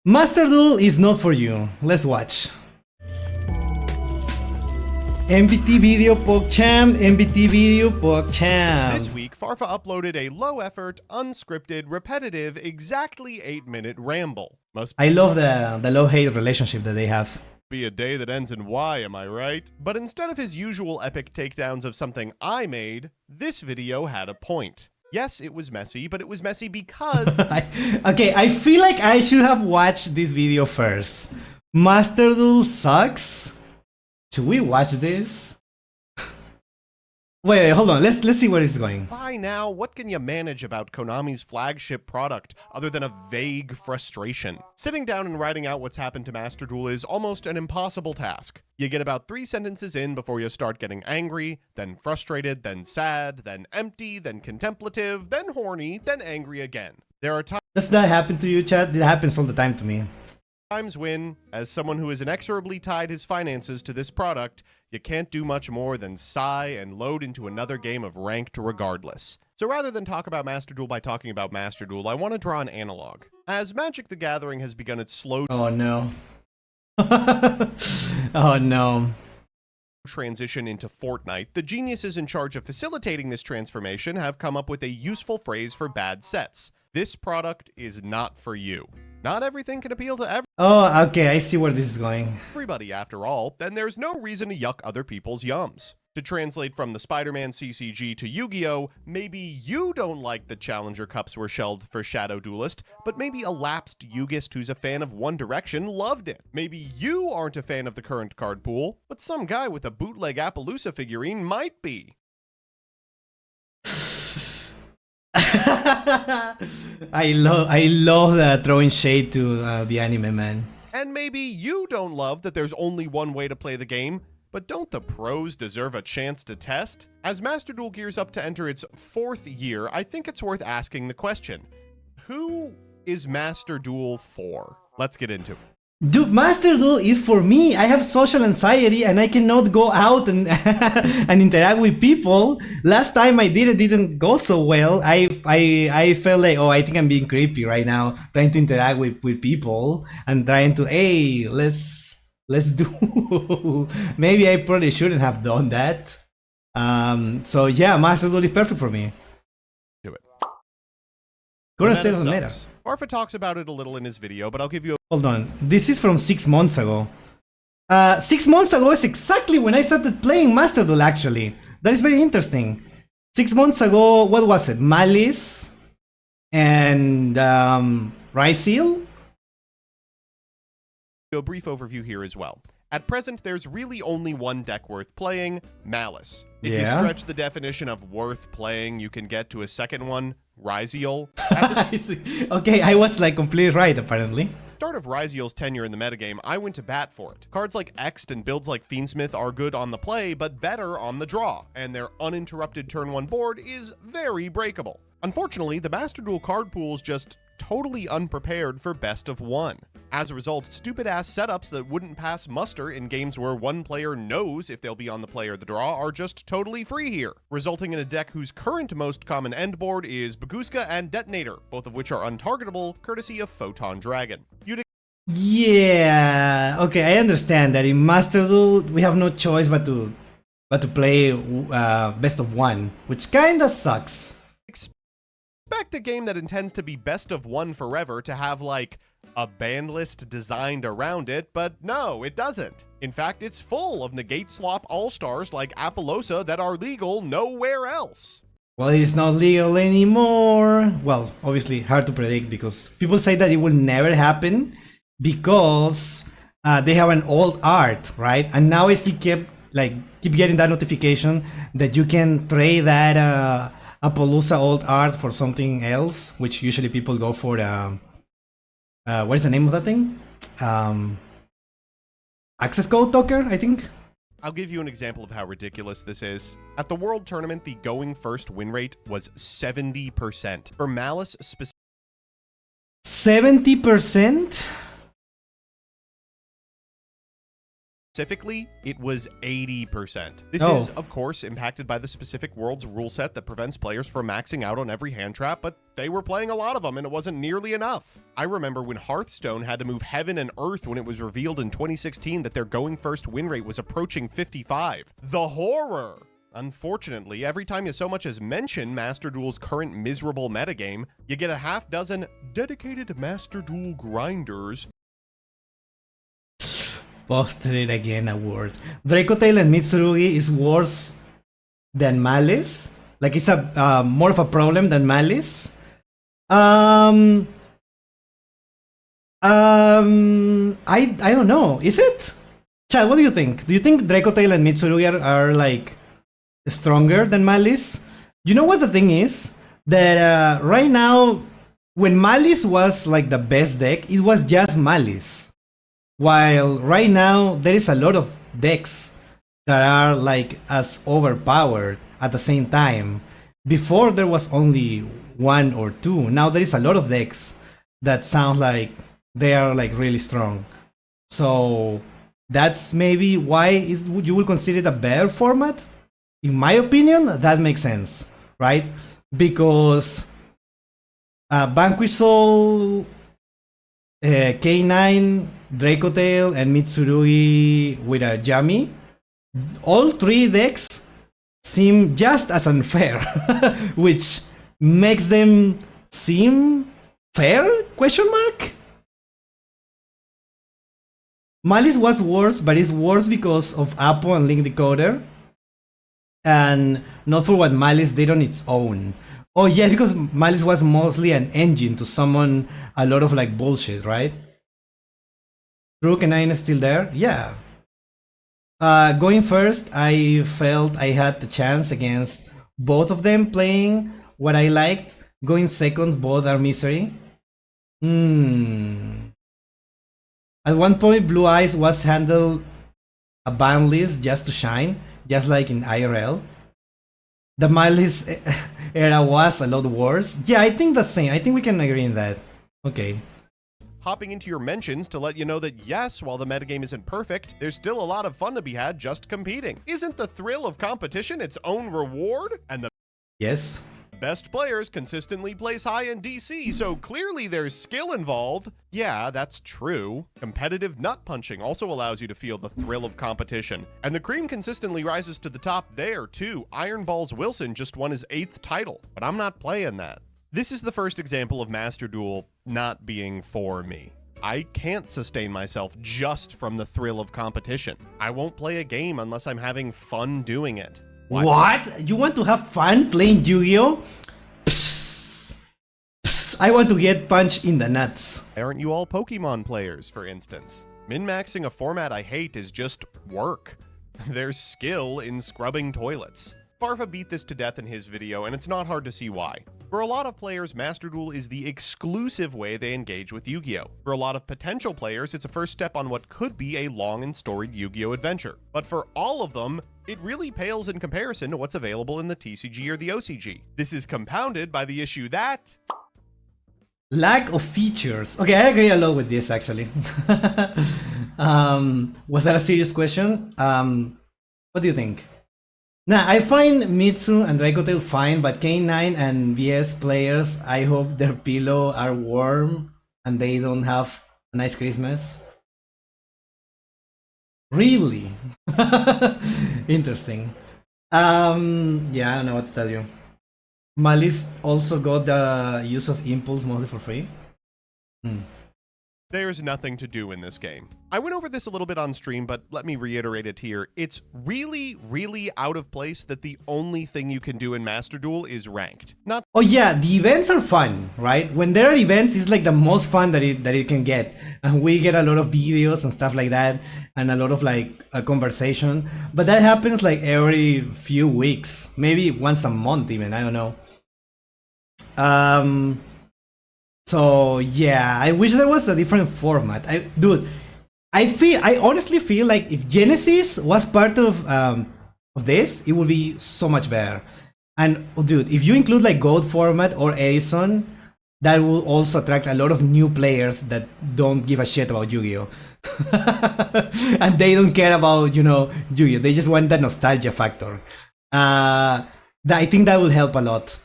Master Duel is not for you. Let's watch. MBT video PogChamp, MBT video PogChamp. This week, Farfa uploaded a low-effort, unscripted, repetitive, exactly 8-minute ramble. Must I love the love-hate relationship that they have. be a day that ends in Y, am I right? But instead of his usual epic takedowns of something I made, this video had a point. Yes, it was messy, but it was messy because... Okay, I feel like I should have watched this video first. Master Duel sucks? Should we watch this? Wait, hold on. Let's see where it's going. By now, what can you manage about Konami's flagship product other than a vague frustration? Sitting down and writing out what's happened to Master Duel is almost an impossible task. You get about 3 sentences in before you start getting angry, then frustrated, then sad, then empty, then contemplative, then horny, then angry again. There are Does that happen to you, Chad? It happens all the time to me. times when, as someone who has inexorably tied his finances to this product, you can't do much more than sigh and load into another game of ranked regardless. So rather than talk about Master Duel by talking about Master Duel, I want to draw an analog. As Magic the Gathering has begun its slow Oh no. Oh no. transition into Fortnite, the geniuses in charge of facilitating this transformation have come up with a useful phrase for bad sets. This product is not for you. Not everything can appeal to Oh, okay, I see where this is going. everybody after all, then there's no reason to yuck other people's yums. To translate from the Spider-Man CCG to Yu-Gi-Oh, maybe you don't like the Challenger Cups were shelved for Shadow Duelist, but maybe a lapsed Yugist who's a fan of One Direction loved it. Maybe you aren't a fan of the current card pool, but some guy with a bootleg Appaloosa figurine might be. I love throwing shade to the anime, man. And maybe you don't love that there's only one way to play the game, but don't the pros deserve a chance to test? As Master Duel gears up to enter its 4th year, I think it's worth asking the question, who is Master Duel for? Let's get into it. Dude, Master Duel is for me. I have social anxiety and I cannot go out and and interact with people. Last time I did it didn't go so well. I felt like, oh, I think I'm being creepy right now, trying to interact with people and trying to, hey, let's do. Maybe I probably shouldn't have done that. So yeah, Master Duel is perfect for me. Do it. Current state of the meta. Farfa talks about it a little in his video, but I'll give you a Hold on, this is from 6 months ago. 6 months ago is exactly when I started playing Master Duel, actually. That is very interesting. 6 months ago, what was it? Malice and Ryseal? a brief overview here as well. At present, there's really only one deck worth playing, Malice. If you stretch the definition of worth playing, you can get to a second one, Ryseal. Okay, I was like completely right, apparently. Start of Ryseal's tenure in the metagame, I went to bat for it. Cards like Ext and builds like Fiendsmith are good on the play, but better on the draw, and their uninterrupted turn 1 board is very breakable. Unfortunately, the Master Duel card pool is just totally unprepared for best of 1. As a result, stupid-ass setups that wouldn't pass muster in games where one player knows if they'll be on the play or the draw are just totally free here, resulting in a deck whose current most common end board is Baguska and Detonator, both of which are untargetable, courtesy of Photon Dragon. Yeah, okay, I understand that in Master Duel we have no choice but to play best of 1, which kinda sucks. Expect a game that intends to be best of 1 forever to have, like, a ban list designed around it, but no, it doesn't. In fact, it's full of negate slop all-stars like Appaloosa that are legal nowhere else. Well, it's not legal anymore. Well, obviously hard to predict because people say that it will never happen because they have an old art, right? And now I still keep getting that notification that you can trade that Appaloosa old art for something else, which usually people go for what is the name of that thing? Access code talker, I think. I'll give you an example of how ridiculous this is. At the World Tournament, the going first win rate was 70%. For Malice specifically, 70%? Specifically, it was 80%. This Oh. is, of course, impacted by the specific world's rule set that prevents players from maxing out on every hand trap, but they were playing a lot of them and it wasn't nearly enough. I remember when Hearthstone had to move heaven and earth when it was revealed in 2016 that their going first win rate was approaching 55. The horror! Unfortunately, every time you so much as mention Master Duel's current miserable metagame, you get a half dozen dedicated Master Duel grinders. Posted it again, a word. Dracotail and Mitsurugi is worse than Malice. Like, it's a more of a problem than Malice. I don't know. Is it? Chad, what do you think? Do you think Dracotail and Mitsurugi are like stronger than Malice? You know what the thing is? That right now, when Malice was like the best deck, it was just Malice. While right now, there is a lot of decks that are like as overpowered at the same time. Before there was only one or two. Now there is a lot of decks that sound like they are like really strong. So that's maybe why you will consider it a better format. In my opinion, that makes sense, right? Because Vanquish Soul, K9, Dracotail, and Mitsurugi with a Yami, all three decks seem just as unfair, which makes them seem fair? Question mark? Malice was worse, but it's worse because of Apo and Link Decoder, and not for what Malice did on its own. Oh yeah, because Malice was mostly an engine to summon a lot of like bullshit, right? Rook and 9 is still there? Yeah. Going first, I felt I had the chance against both of them playing what I liked. Going second, both are misery. At one point, Blue Eyes was handled a ban list just to shine, just like in IRL. The Malice era was a lot worse. Yeah, I think the same. I think we can agree in that. Okay. Hopping into your mentions to let you know that yes, while the metagame isn't perfect, there's still a lot of fun to be had just competing. Isn't the thrill of competition its own reward? And the Yes. best players consistently place high in DC, so clearly there's skill involved. Yeah, that's true. Competitive nut punching also allows you to feel the thrill of competition. And the cream consistently rises to the top there, too. Iron Balls Wilson just won his 8th title, but I'm not playing that. This is the first example of Master Duel not being for me. I can't sustain myself just from the thrill of competition. I won't play a game unless I'm having fun doing it. What? You want to have fun playing Yu-Gi-Oh? Psst. Psst. I want to get punched in the nuts. Aren't you all Pokemon players, for instance? Min-maxing a format I hate is just work. There's skill in scrubbing toilets. Farfa beat this to death in his video, and it's not hard to see why. For a lot of players, Master Duel is the exclusive way they engage with Yu-Gi-Oh! For a lot of potential players, it's a first step on what could be a long and storied Yu-Gi-Oh! Adventure. But for all of them, it really pales in comparison to what's available in the TCG or the OCG. This is compounded by the issue that... Lack of features. Okay, I agree a lot with this, actually. Was that a serious question? What do you think? Nah, I find Mitsu and Dracotail fine, but K9 and VS players, I hope their pillow are warm and they don't have a nice Christmas. Really? Interesting. Yeah, I don't know what to tell you. Malice also got the use of Impulse mostly for free. There's nothing to do in this game. I went over this a little bit on stream, but let me reiterate it here. It's really, really out of place that the only thing you can do in Master Duel is ranked. Not Oh yeah, the events are fun, right? When there are events, it's like the most fun that it can get. And we get a lot of videos and stuff like that, and a lot of like a conversation. But that happens like every few weeks, maybe once a month even, I don't know. So yeah, I wish there was a different format. I honestly feel like if Genesis was part of this, it would be so much better. And dude, if you include like Gold format or Edison, that will also attract a lot of new players that don't give a shit about Yu-Gi-Oh! And they don't care about, you know, Yu-Gi-Oh! They just want the nostalgia factor. I think that will help a lot.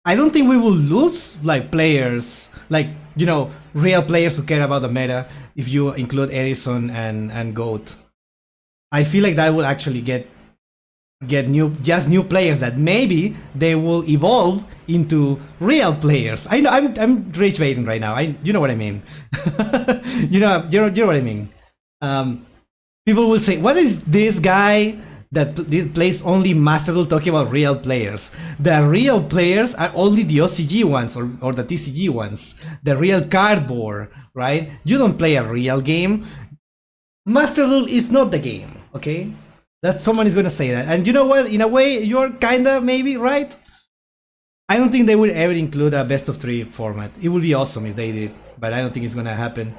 I don't think we will lose like players, like, you know, real players who care about the meta if you include Edison and Goat. I feel like that will actually get new players that maybe they will evolve into real players. I know I'm rage baiting right now. You know what I mean. you know what I mean. People will say, what is this guy that plays only Master Duel talking about real players? The real players are only the OCG ones or the TCG ones, the real cardboard, right? You don't play a real game. Master Duel is not the game, okay? That someone is gonna say that, and you know what? In a way, you're kinda maybe right. I don't think they would ever include a best of 3 format. It would be awesome if they did, but I don't think it's gonna happen.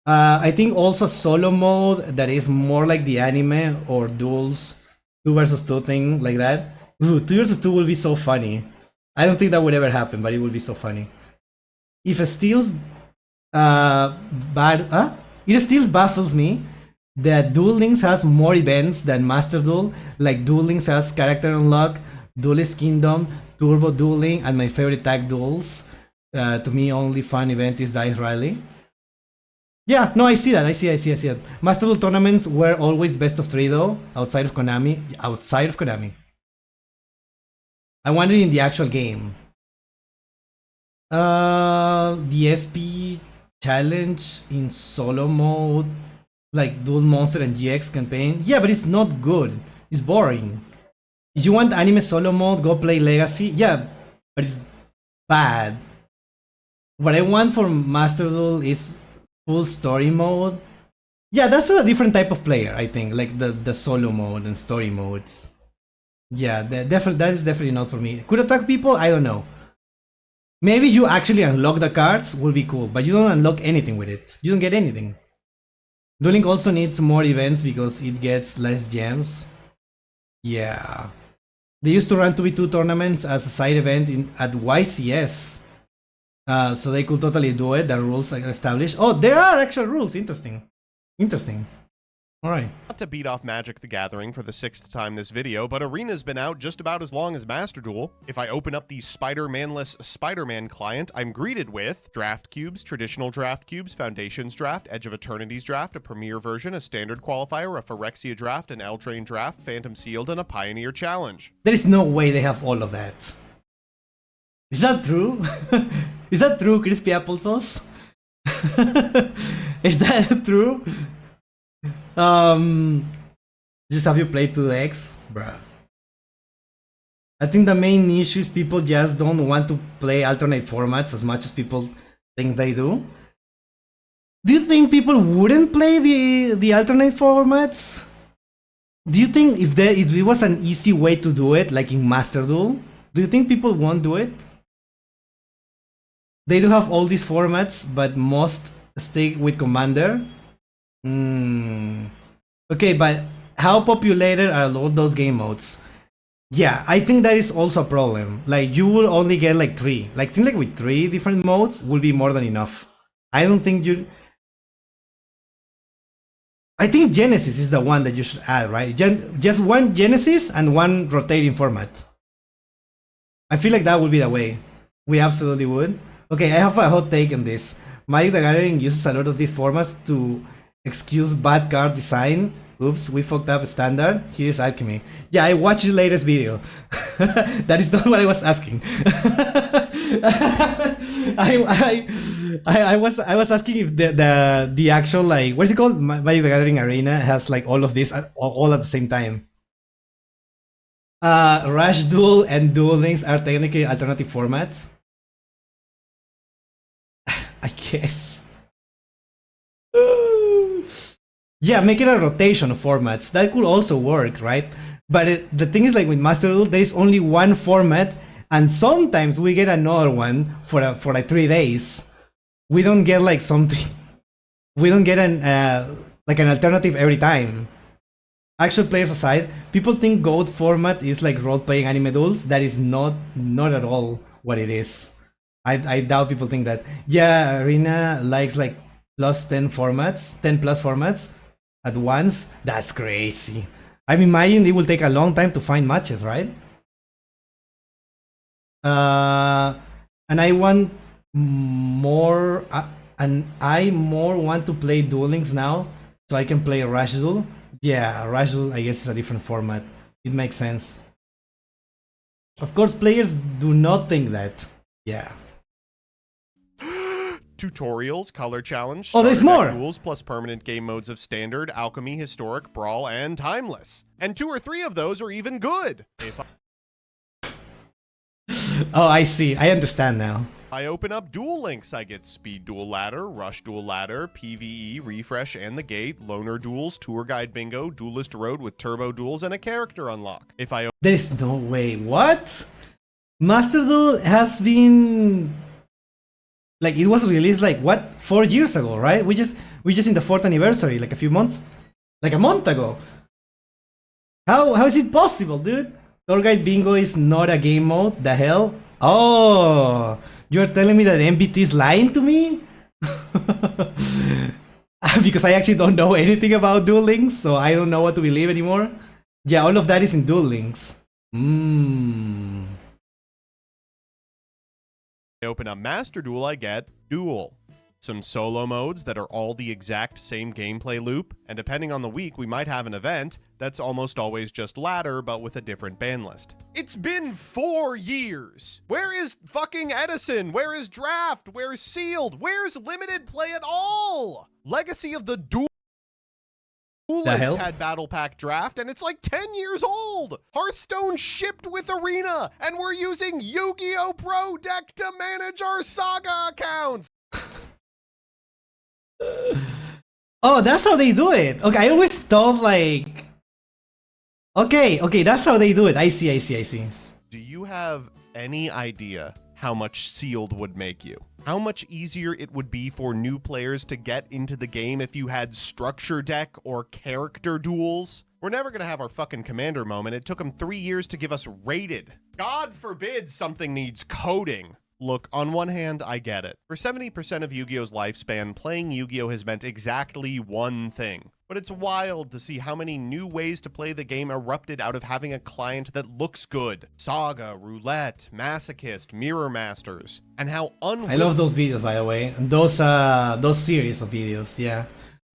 I think also solo mode that is more like the anime or duels, 2 versus 2 thing like that. Ooh, 2 versus 2 will be so funny. I don't think that would ever happen, but it would be so funny. If it still baffles me that Duel Links has more events than Master Duel. Like Duel Links has Character Unlock, Duelist Kingdom, Turbo Dueling, and my favorite tag duels. To me, only fun event is Dice Rally. Yeah, no, I see that. I see it. Master Duel tournaments were always best of 3 though, outside of Konami. I wanted in the actual game. The SP challenge in solo mode, like Duel Monster and GX campaign. Yeah, but it's not good. It's boring. If you want anime solo mode, go play Legacy. Yeah, but it's bad. What I want for Master Duel is full story mode. Yeah, that's a different type of player, I think. Like the solo mode and story modes. Yeah, that is definitely not for me. Could attack people? I don't know. Maybe you actually unlock the cards, will be cool, but you don't unlock anything with it. You don't get anything. Duel Link also needs more events because it gets less gems. Yeah. They used to run 2v2 tournaments as a side event at YCS. So they could totally do it. The rules are established. Oh, there are actual rules. Interesting. Alright. Not to beat off Magic the Gathering for the 6th time this video, but Arena's been out just about as long as Master Duel. If I open up the Spider-Man-less Spider-Man client, I'm greeted with Draft Cubes, Traditional Draft Cubes, Foundations Draft, Edge of Eternity's Draft, a Premier version, a Standard Qualifier, a Phyrexia Draft, an Eldraine Draft, Phantom Sealed, and a Pioneer Challenge. There is no way they have all of that. Is that true? Is that true, Crispy Applesauce? Is that true? Just have you played 2 decks? Bruh. I think the main issue is people just don't want to play alternate formats as much as people think they do. Do you think people wouldn't play the alternate formats? Do you think if it was an easy way to do it, like in Master Duel, do you think people won't do it? They do have all these formats, but most stick with Commander. Okay, but how populated are all those game modes? Yeah, I think that is also a problem. Like, you will only get like 3. Like, I think like with 3 different modes will be more than enough. I don't think you... I think Genesis is the one that you should add, right? Just one Genesis and one rotating format. I feel like that would be the way. We absolutely would. Okay, I have a hot take on this. Magic the Gathering uses a lot of these formats to excuse bad card design. Oops, we fucked up standard. Here's Alchemy. Yeah, I watched the latest video. That is not what I was asking. I was asking if the actual, like, what's it called? Magic the Gathering Arena has like all of this all at the same time. Rush Duel and Duel Links are technically alternative formats. I guess. Yeah, make it a rotation of formats. That could also work, right? But the thing is, like with Master Duel, there is only one format, and sometimes we get another one for like 3 days. We don't get like something. We don't get like an alternative every time. Actual players aside, people think GOAT format is like role-playing anime duels. That is not at all what it is. I doubt people think that. Yeah, Arena likes like plus 10 formats, 10 plus formats at once. That's crazy. I imagine it will take a long time to find matches, right? And I want more, and I more want to play Duel Links now, so I can play Rush Duel. Yeah, Rush Duel I guess is a different format. It makes sense. Of course, players do not think that. Yeah. Tutorials, color challenge, Oh, there's starter deck more! duels plus permanent game modes of standard, alchemy, historic, brawl, and timeless. And 2 or 3 of those are even good. If Oh, I see. I understand now. I open up Duel Links, I get Speed Duel Ladder, Rush Duel Ladder, PvE, Refresh and the Gate, Loner Duels, Tour Guide Bingo, Duelist Road with Turbo Duels, and a character unlock. If I There's no way. What? Master Duel has been... Like, it was released like, what? 4 years ago, right? We just in the 4th anniversary, like a few months? Like a month ago. How is it possible, dude? Tour Guide Bingo is not a game mode? The hell? Oh, you're telling me that MBT is lying to me? Because I actually don't know anything about Duel Links, so I don't know what to believe anymore. Yeah, all of that is in Duel Links. I open up Master Duel, I get Duel. Some solo modes that are all the exact same gameplay loop, and depending on the week, we might have an event that's almost always just ladder, but with a different ban list. It's been 4 years! Where is fucking Edison? Where is Draft? Where's Sealed? Where's Limited Play at all? Legacy of the Duelist had Battle Pack Draft, and it's like 10 years old! Hearthstone shipped with Arena, and we're using Yu-Gi-Oh! Pro Deck to manage our Saga accounts! Oh, that's how they do it. Okay, I always thought like... Okay, that's how they do it. I see. Do you have any idea how much Sealed would make you? How much easier it would be for new players to get into the game if you had structure deck or character duels? We're never gonna have our fucking commander moment. It took them 3 years to give us rated. God forbid something needs coding. Look, on one hand, I get it. For 70% of Yu-Gi-Oh's lifespan, playing Yu-Gi-Oh has meant exactly one thing. But it's wild to see how many new ways to play the game erupted out of having a client that looks good. Saga, Roulette, Masochist, Mirror Masters, and how I love those videos, by the way. Those series of videos, yeah.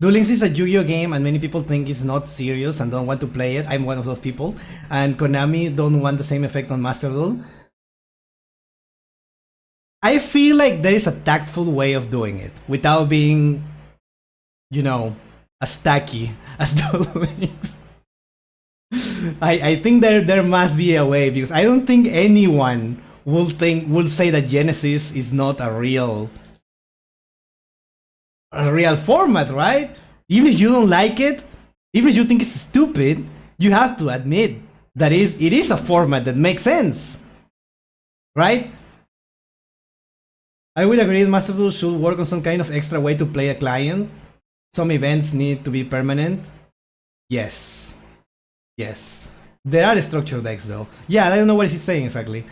Duel Links is a Yu-Gi-Oh game, and many people think it's not serious and don't want to play it. I'm one of those people. And Konami don't want the same effect on Master Duel. I feel like there is a tactful way of doing it without being, you know, as tacky as Duel Links. I think there must be a way, because I don't think anyone will say that Genesis is not a real format, right? Even if you don't like it, even if you think it's stupid, you have to admit that it is a format that makes sense, right? I will agree that Master Duel should work on some kind of extra way to play a client. Some events need to be permanent. Yes. There are structured decks though. Yeah, I don't know what he's saying exactly.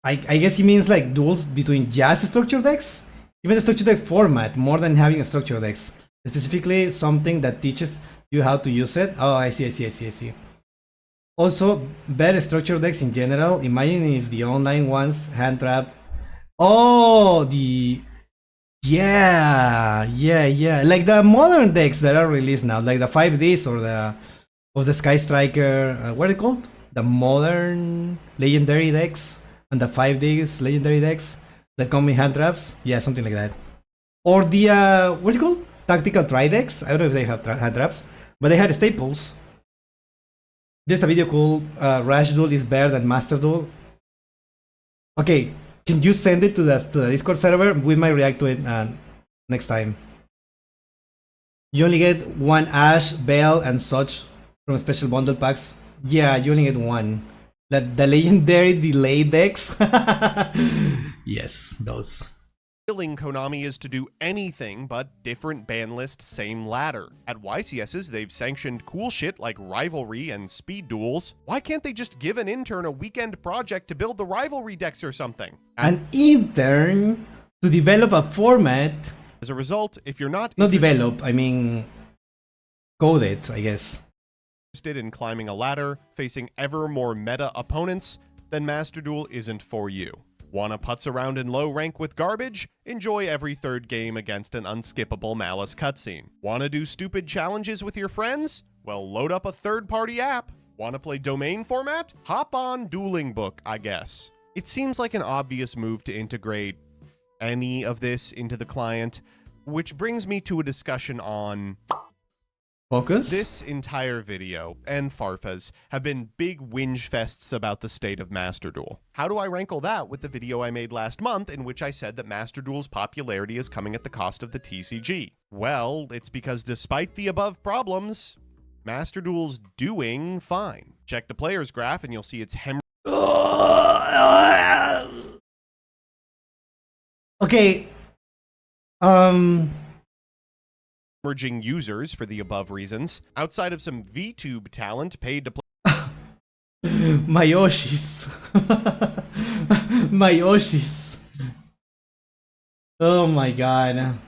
I guess he means like duels between just structured decks? Even the structured deck format, more than having a structured decks. Specifically something that teaches you how to use it. Oh, I see. Also, better structured decks in general. Imagine if the online ones hand trap. Oh, yeah, like the modern decks that are released now, like the 5Ds or the Sky Striker, what are they called? The modern legendary decks and the 5Ds legendary decks that come in hand traps. Yeah, something like that. Or the what's it called? Tactical Tri decks. I don't know if they have hand traps, but they had staples. There's a video called Rush Duel is better than Master Duel. Okay. Can you send it to the Discord server? We might react to it next time. You only get one Ash, Bell, and such from special bundle packs. Yeah, you only get one. The legendary delay decks. Yes, those. Killing Konami is to do anything but different ban list, same ladder. At YCS's, they've sanctioned cool shit like rivalry and speed duels. Why can't they just give an intern a weekend project to build the rivalry decks or something? An intern to develop a format. As a result, if you're not develop, I mean code it, I guess. Interested in climbing a ladder, facing ever more meta opponents, then Master Duel isn't for you. Wanna putz around in low rank with garbage? Enjoy every third game against an unskippable Malice cutscene. Wanna do stupid challenges with your friends? Well, load up a third-party app. Wanna play domain format? Hop on Dueling Book, I guess. It seems like an obvious move to integrate any of this into the client, which brings me to a discussion on... Focus? This entire video and Farfa's have been big whinge fests about the state of Master Duel. How do I rankle that with the video I made last month in which I said that Master Duel's popularity is coming at the cost of the TCG? Well, it's because despite the above problems, Master Duel's doing fine. Check the players graph and you'll see it's Okay. hemorrhaging users for the above reasons, outside of some VTube talent paid to play My Yoshis. My Yoshis. Oh my god.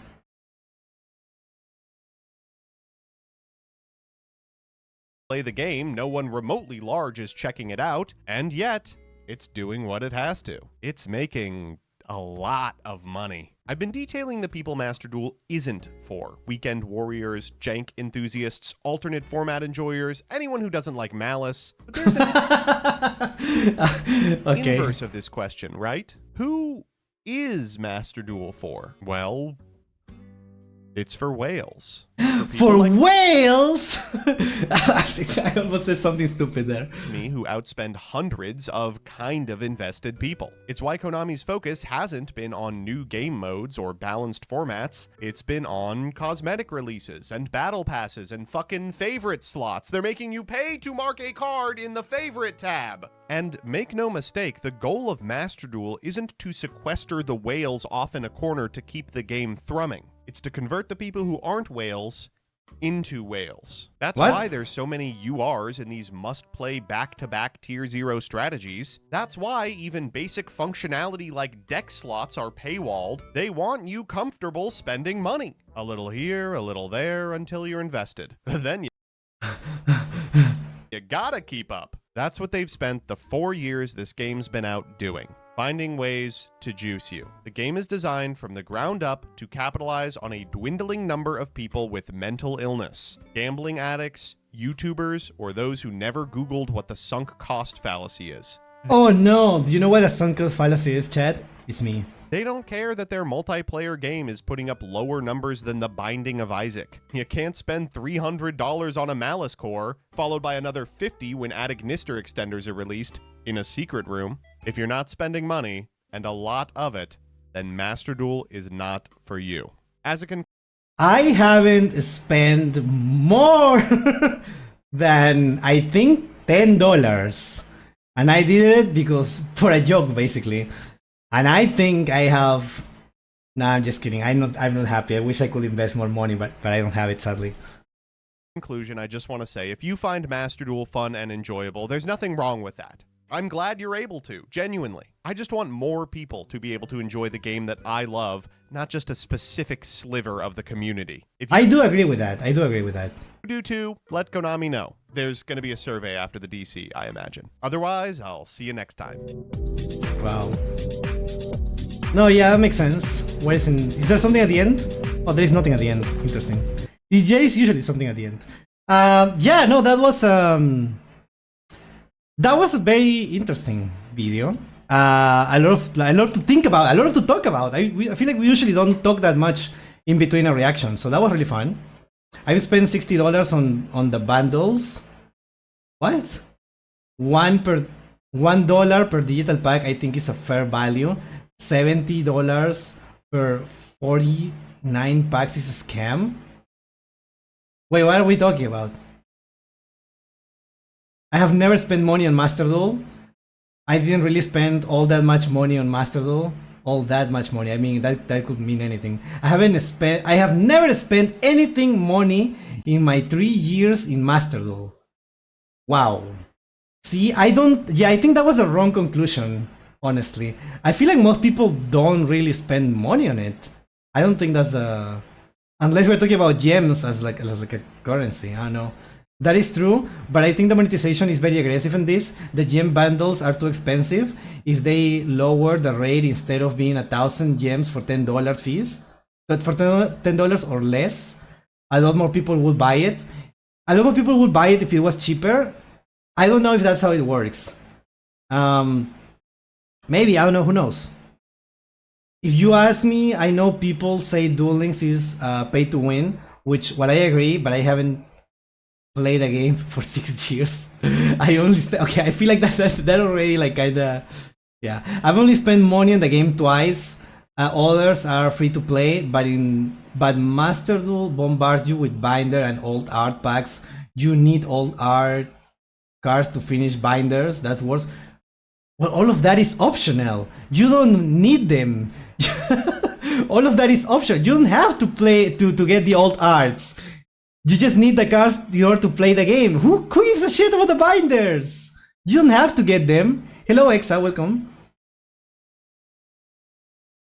play the game, no one remotely large is checking it out, and yet, it's doing what it has to. It's making a lot of money. I've been detailing the people Master Duel isn't for. Weekend warriors, jank enthusiasts, alternate format enjoyers, anyone who doesn't like Malice. But there's an inverse of this question, right? Who is Master Duel for? Well, it's for whales. For whales? I almost said something stupid there. Me who outspend hundreds of kind of invested people. It's why Konami's focus hasn't been on new game modes or balanced formats. It's been on cosmetic releases and battle passes and fucking favorite slots. They're making you pay to mark a card in the favorite tab. And make no mistake, the goal of Master Duel isn't to sequester the whales off in a corner to keep the game thrumming. It's to convert the people who aren't whales into whales. That's why there's so many URs in these must-play back-to-back Tier 0 strategies. That's why even basic functionality like deck slots are paywalled. They want you comfortable spending money. A little here, a little there, until you're invested. Then you gotta keep up. That's what they've spent the 4 years this game's been out doing. Finding ways to juice you. The game is designed from the ground up to capitalize on a dwindling number of people with mental illness. Gambling addicts, YouTubers, or those who never Googled what the sunk cost fallacy is. Oh no, do you know what a sunk cost fallacy is, Chad? It's me. They don't care that their multiplayer game is putting up lower numbers than The Binding of Isaac. You can't spend $300 on a Malice core, followed by another $50 when Adignister extenders are released, in a secret room. If you're not spending money, and a lot of it, then Master Duel is not for you. As a I haven't spent more than, I think, $10. And I did it because, for a joke, basically. And I think I have... Nah, I'm just kidding. I'm not happy. I wish I could invest more money, but I don't have it, sadly. conclusion, I just want to say, if you find Master Duel fun and enjoyable, there's nothing wrong with that. I'm glad you're able to, genuinely. I just want more people to be able to enjoy the game that I love, not just a specific sliver of the community. If you I do agree with that. I do agree with that. do too, let Konami know. There's going to be a survey after the DC, I imagine. Otherwise, I'll see you next time. Wow. No, yeah, that makes sense. Is there something at the end? Oh, there is nothing at the end. Interesting. There is usually something at the end. Yeah, no, that was a very interesting video. A lot to think about, a lot to talk about. I feel like we usually don't talk that much in between a reaction, so that was really fun. I've spent $60 on the bundles. What? $1 per digital pack, I think is a fair value. $70 per 49 packs is a scam. Wait, what are we talking about? I have never spent money on Master Duel. I didn't really spend all that much money on Master Duel. all that much money. I mean, that could mean anything. I have never spent anything money in my 3 years in Master Duel. Wow. See, I think that was a wrong conclusion, honestly. I feel like most people don't really spend money on it. I don't think that's unless we're talking about gems as like a currency. I don't know. That is true, but I think the monetization is very aggressive in this. The gem bundles are too expensive. If they lower the rate instead of being 1,000 gems for $10 fees, but for $10 or less, a lot more people would buy it. A lot more people would buy it if it was cheaper. I don't know if that's how it works. Maybe, I don't know, who knows. If you ask me, I know people say Duel Links is pay to win, which, I agree, but I haven't played a game for 6 years. I only okay, I feel like that already like kinda, yeah. I've only spent money on the game twice. Others are free to play, but Master Duel bombards you with binder and old art packs. You need old art cards to finish binders. That's worse. Well, all of that is optional. You don't need them. All of that is optional. You don't have to play to get the old arts. You just need the cards in order to play the game. Who gives a shit about the binders? You don't have to get them. Hello, Exa, welcome.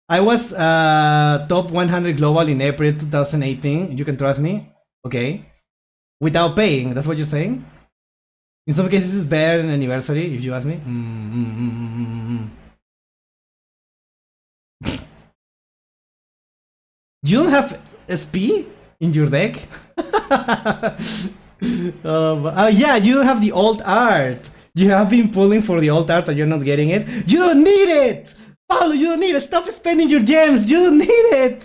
I was top 100 global in April 2018. You can trust me. Okay. Without paying, that's what you're saying? In some cases, it's better than anniversary, if you ask me. You don't have SP in your deck? Yeah, you don't have the old art. You have been pulling for the old art and you're not getting it. You don't need it! Paulo, you don't need it! Stop spending your gems! You don't need it!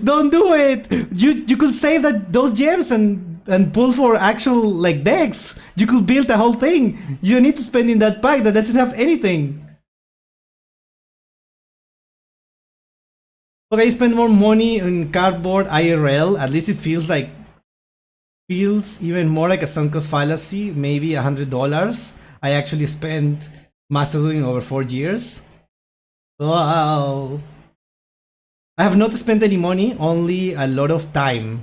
Don't do it! You could save those gems and pull for actual like decks. You could build a whole thing. You don't need to spend in that pack that doesn't have anything. Okay, spend more money on cardboard IRL. At least it feels even more like a sunk cost fallacy. Maybe $100. I actually spent Master Duel in over 4 years. Wow. I have not spent any money, only a lot of time.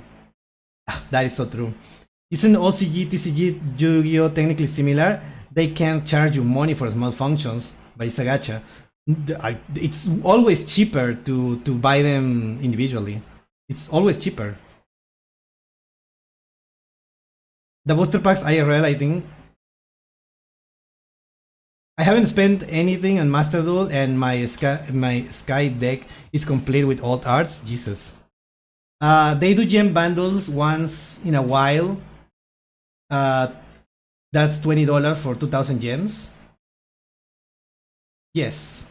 That is so true. Isn't OCG, TCG, Yu-Gi-Oh technically similar? They can't charge you money for small functions, but it's a gacha. It's always cheaper to buy them individually. It's always cheaper. The booster packs IRL, I think. I haven't spent anything on Master Duel, and my Sky deck is complete with alt arts. Jesus. They do gem bundles once in a while. That's $20 for 2,000 gems. Yes.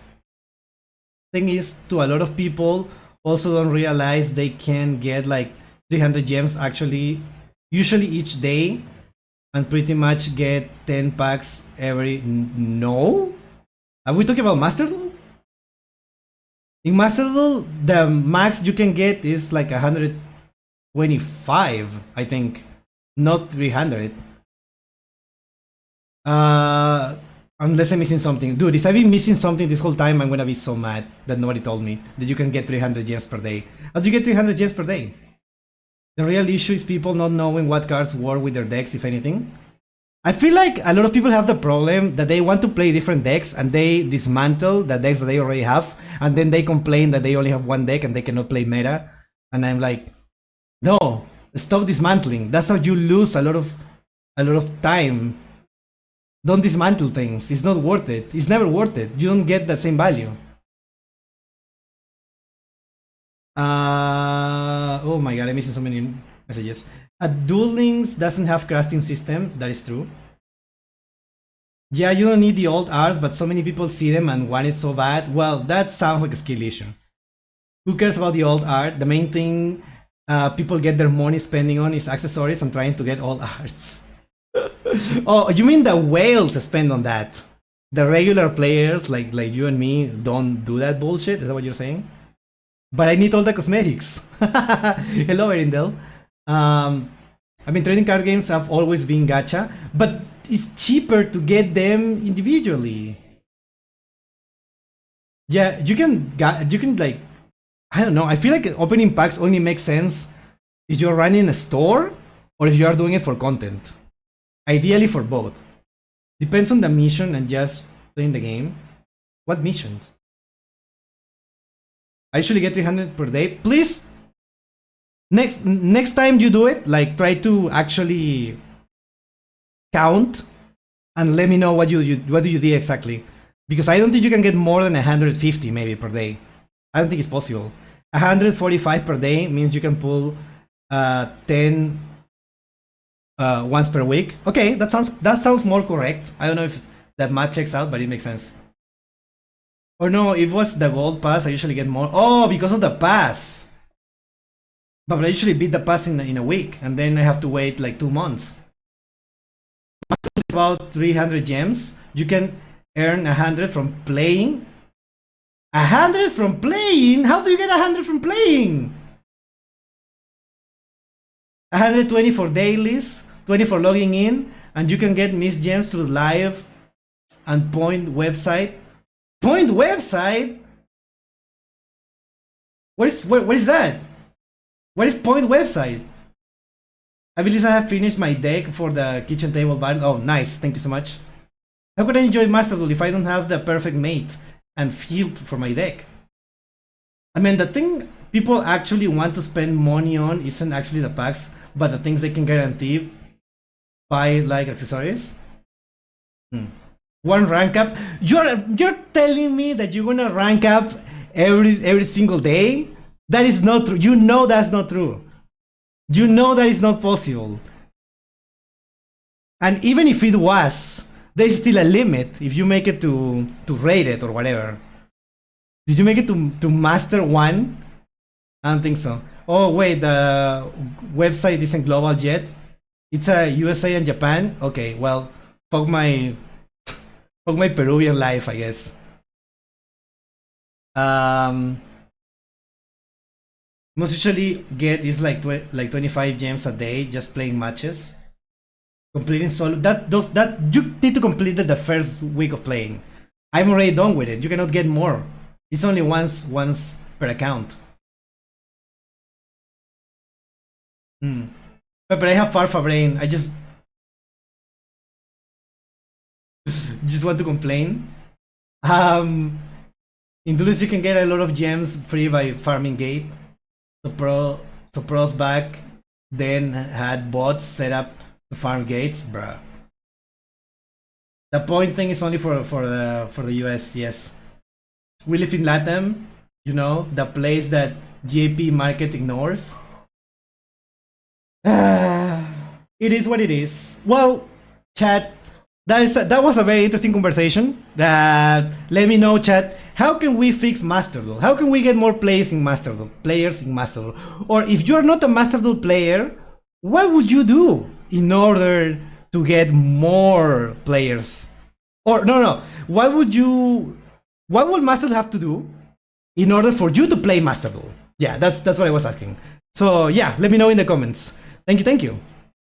Thing is, to a lot of people, also don't realize they can get like 300 gems actually, usually each day, and pretty much get 10 packs every. No? Are we talking about Master Duel? In Master Duel, the max you can get is like 125, I think, not 300. Unless I'm missing something. Dude, if I've been missing something this whole time, I'm gonna be so mad that nobody told me that you can get 300 gems per day. How do you get 300 gems per day? The real issue is people not knowing what cards work with their decks, if anything. I feel like a lot of people have the problem that they want to play different decks and they dismantle the decks that they already have, and then they complain that they only have one deck and they cannot play meta. And I'm like, no, stop dismantling. That's how you lose a lot of time. Don't dismantle things. It's not worth it. It's never worth it. You don't get that same value. Oh my god, I'm missing so many messages. Duel Links doesn't have crafting system. That is true. Yeah, you don't need the old arts, but so many people see them and want it so bad. Well, that sounds like a skill issue. Who cares about the old art? The main thing people get their money spending on is accessories and trying to get old arts. Oh, you mean the whales spend on that? The regular players like you and me don't do that bullshit? Is that what you're saying? But I need all the cosmetics. Hello, Erindel. I mean, trading card games have always been gacha, but it's cheaper to get them individually. Yeah, you can like, I don't know. I feel like opening packs only makes sense if you're running a store or if you are doing it for content. Ideally for both. Depends on the mission and just playing the game. What missions? I usually get 300 per day. Please, next time you do it, like try to actually count and let me know what you do you do exactly. Because I don't think you can get more than 150 maybe per day. I don't think it's possible. 145 per day means you can pull 10 once per week. Okay, that sounds more correct. I don't know if that math checks out, but it makes sense. Or no, if it was the gold pass, I usually get more. Oh, because of the pass. But I usually beat the pass in a week, and then I have to wait like 2 months. It's about 300 gems. You can earn 100 from playing. 100 from playing? How do you get 100 from playing? 120 for dailies, 20 for logging in, and you can get Miss Gems through live and point website. Point website? Where is that? Where is point website? I believe I have finished my deck for the kitchen table battle. Oh, nice. Thank you so much. How could I enjoy Master Duel if I don't have the perfect mate and field for my deck? I mean, the thing people actually want to spend money on isn't actually the packs, but the things they can guarantee by like accessories. One rank up. You're telling me that you're gonna rank up every single day? That is not true. You know that's not true. You know that is not possible. And even if it was, there's still a limit if you make it to rate it or whatever. Did you make it to Master 1? I don't think so. Oh wait, the website isn't global yet. It's a USA and Japan. Okay, well, fuck my Peruvian life, I guess. Most usually get is like 25 gems a day just playing matches. Completing solo that you need to complete the first week of playing. I'm already done with it. You cannot get more. It's only once per account. But I have Farfa brain. I just want to complain. In Dulus you can get a lot of gems free by farming gate. So pros back then had bots set up to farm gates, bruh. The point thing is only for the US, yes. We live in LATAM, you know, the place that JP market ignores. It is what it is. Well, chat, that was a very interesting conversation. Let me know, chat, how can we fix Master Duel? How can we get more players in Master Duel? Or if you're not a Master Duel player, what would you do in order to get more players? Or no, what would Master Duel have to do in order for you to play Master Duel? Yeah, that's what I was asking. So yeah, let me know in the comments. Thank you.